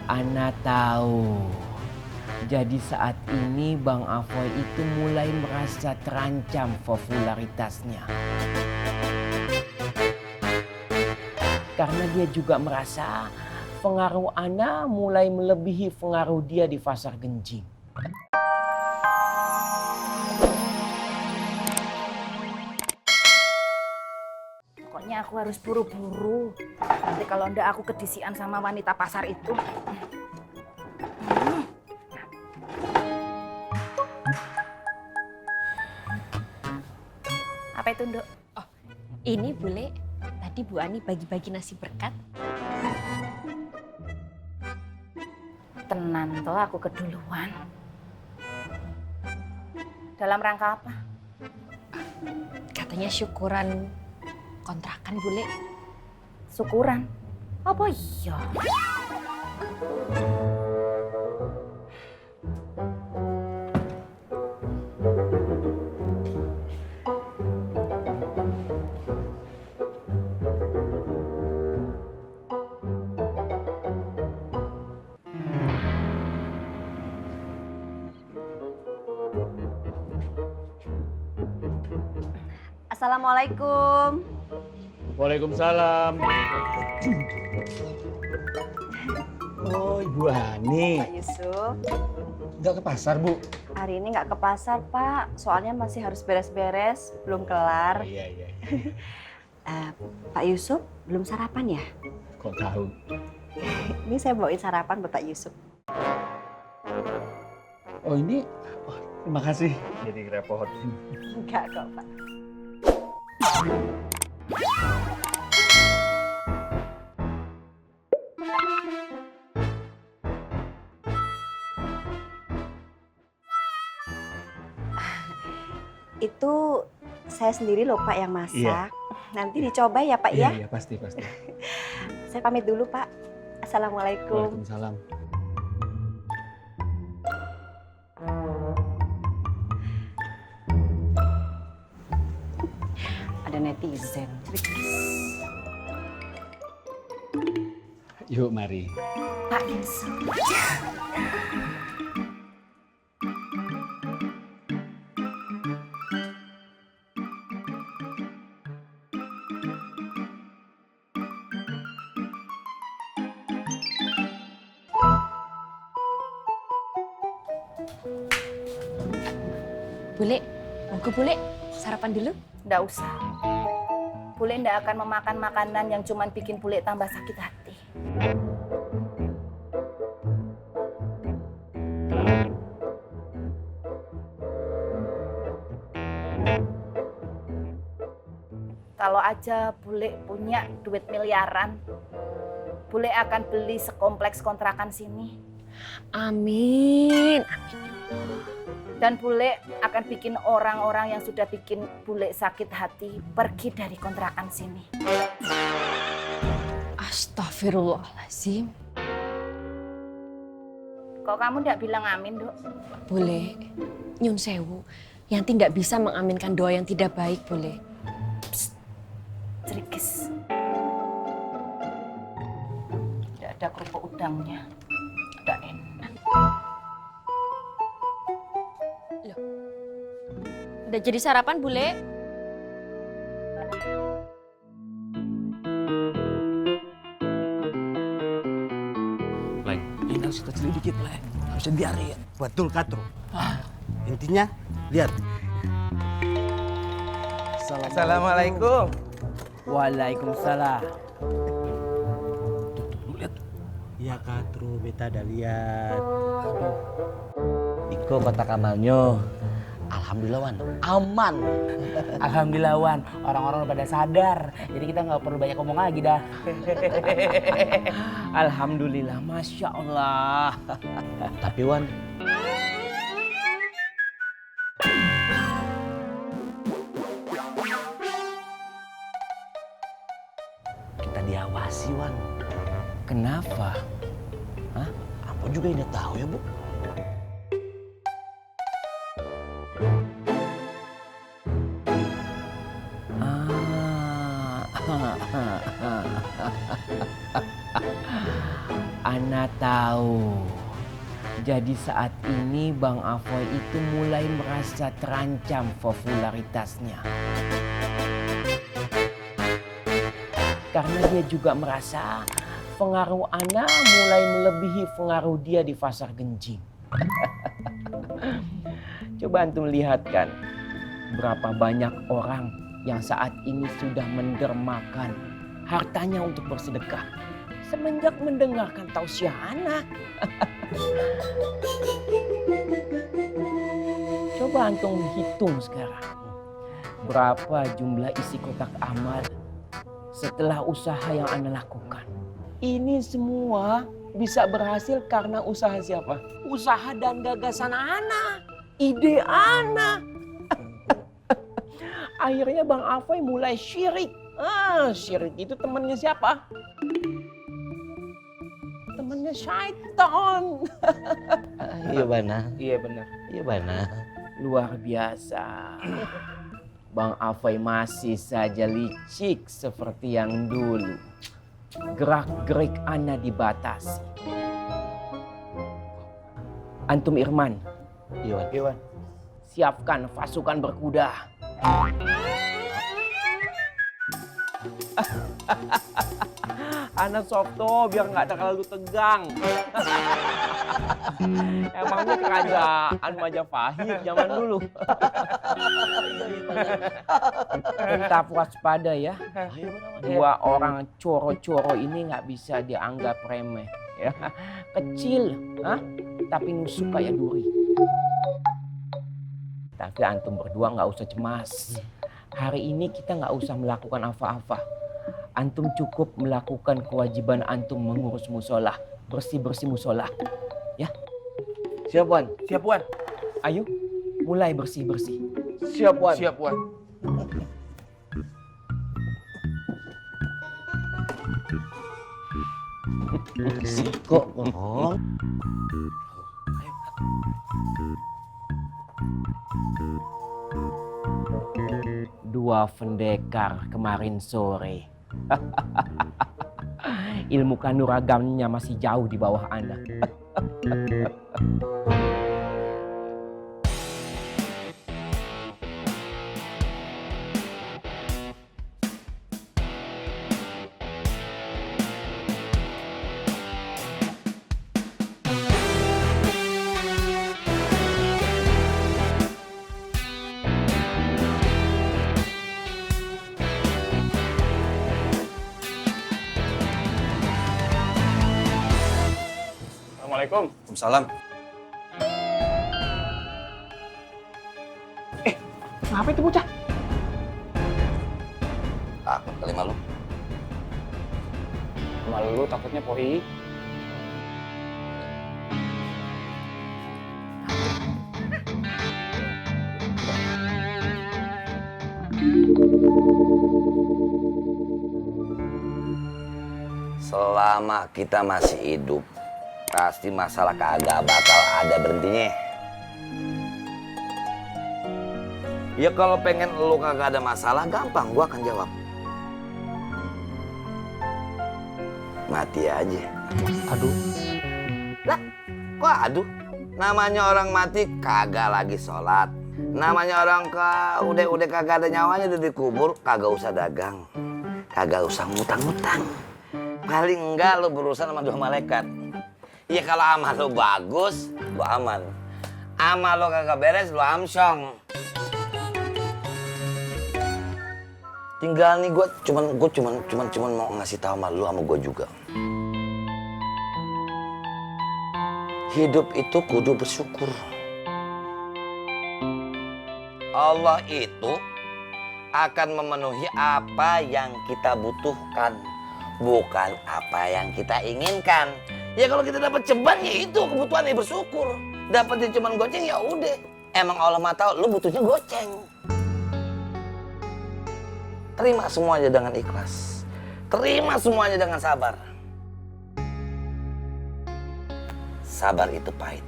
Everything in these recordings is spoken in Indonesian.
Ana tahu. Jadi saat ini Bang Afoy itu mulai merasa terancam popularitasnya. Karena dia juga merasa pengaruh Ana mulai melebihi pengaruh dia di pasar Genjing. Pokoknya aku harus buru-buru. Nanti kalau ndak aku kedisian sama wanita pasar itu. Apa itu, Nduk? Oh, ini Bule, tadi Bu Ani bagi-bagi nasi berkat. Tenan toh aku keduluan. Dalam rangka apa? Katanya syukuran kontrakan Bule. Syukuran? Apa iya? Assalamualaikum. Waalaikumsalam. Oh, Ibu Ani. Pak Yusuf, Nggak ke pasar, Bu? hari ini nggak ke pasar, Pak. Soalnya masih harus beres-beres, belum kelar. Iya, iya. Pak Yusuf, belum sarapan ya? Kok tahu? Ini saya bawain sarapan buat Pak Yusuf. Oh, ini? Oh, terima kasih. Jadi ngerepotin. Enggak kok, Pak. Itu saya sendiri loh, Pak, yang masak. Iya. Nanti dicoba ya, Pak, Iya, ya? iya, pasti, pasti. Saya pamit dulu, Pak. Assalamualaikum. Waalaikumsalam. Ada netizen. Yuk, mari. Pak Yusuf. Bule, monggo Bule, sarapan dulu. Ndak usah. Bule ndak akan memakan makanan yang cuman bikin bule tambah sakit hati. Kalau aja bule punya duit miliaran, bule akan beli sekompleks kontrakan sini. Amin. Dan bule akan bikin orang-orang yang sudah bikin bule sakit hati pergi dari kontrakan sini. Astagfirullahaladzim. Kok kamu ndak bilang amin, Dok? Bule, nyun sewu. Yang tidak bisa mengaminkan doa yang tidak baik, Bule. Cerikis. Tidak ada kerupuk udangnya. Tidak enak. Udah jadi sarapan, Bule? Leng, ini harus kita selidiki, Leng. Harus biarin. Betul, Katro. Intinya, lihat. Assalamualaikum. Waalaikumsalam. Iya, Katro. Beta ada lihat. Iko kota Kamalnya. Alhamdulillah, Wan. Aman. Alhamdulillah Wan, orang-orang udah pada sadar. Jadi kita nggak perlu banyak ngomong lagi dah. Alhamdulillah, Masya Allah. Tapi, Wan, kita diawasi, Wan. Kenapa? Hah? Apa juga yang dia tahu ya, Bu? Ana tahu. Jadi saat ini Bang Afoy itu mulai merasa terancam popularitasnya. Karena dia juga merasa pengaruh Ana mulai melebihi pengaruh dia di Pasar Genjing. Coba antum lihatkan berapa banyak orang yang saat ini sudah mendermakan hartanya untuk bersedekah semenjak mendengarkan tausiah Ana. Coba antum hitung sekarang berapa jumlah isi kotak amal setelah usaha yang Ana lakukan. Ini semua bisa berhasil karena usaha siapa? Usaha dan gagasan Ana, ide Ana. Akhirnya Bang Afoy mulai syirik. Syirik itu temannya siapa? Temannya syaitan. Iya Bana. Iya benar. Iya Bana. Luar biasa. Bang Afoy masih saja licik seperti yang dulu. Gerak-gerik Ana dibatasi. Antum Irman. Iya. Siapkan pasukan berkuda. Ana softo biar nggak terlalu tegang. Emangnya kerajaan Majapahit zaman dulu. Tetap waspada ya. Dua orang coro-coro ini nggak bisa dianggap remeh. Ya. Kecil, tapi nusuk kayak duri. Tapi antum berdua nggak usah cemas. Hari ini kita nggak usah melakukan apa-apa. Antum cukup melakukan kewajiban antum mengurus musola, bersih-bersih musola. Ya. Siap Wan. Siap, Wan. Ayo, mulai bersih-bersih. Siap Wan. Siap, Wan. Kok bohong? Dua pendekar kemarin sore. Ilmu kanuragamnya masih jauh di bawah Anda. Assalamualaikum. Waalaikumsalam. Kenapa itu bocah? Takut kali malu. Malu lu takutnya poi. Selama kita masih hidup, pasti masalah kagak bakal ada berhentinya. Ya kalau pengen lu kagak ada masalah, gampang gua akan jawab. Mati aja. Aduh. Lah, kok aduh? Namanya orang mati kagak lagi sholat. Namanya orang udah kagak ada nyawanya udah dikubur, kagak usah dagang. Kagak usah ngutang-ngutang. Paling enggak lu berurusan sama dua malaikat. Iya kalau amal lu bagus, lu aman. Amal lu kagak beres, lu amsyong. Tinggal nih gue cuman mau ngasih tahu sama lu sama gue juga. Hidup itu kudu bersyukur. Allah itu akan memenuhi apa yang kita butuhkan, bukan apa yang kita inginkan. Ya kalau kita dapat ceban ya itu kebutuhannya bersyukur. Dapat cuman goceng ya udah. Emang Allah mah tahu lu butuhnya goceng. Terima semuanya dengan ikhlas. Terima semuanya dengan sabar. Sabar itu pahit,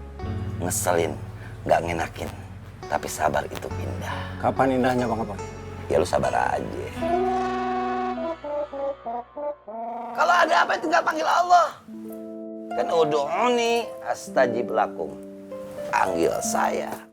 ngeselin, nggak ngenakin. Tapi sabar itu indah. Kapan indahnya Bang Afoy? Ya lu sabar aja. ada apa tinggal panggil Allah. Kan ud'uni astajib lakum. Panggil saya.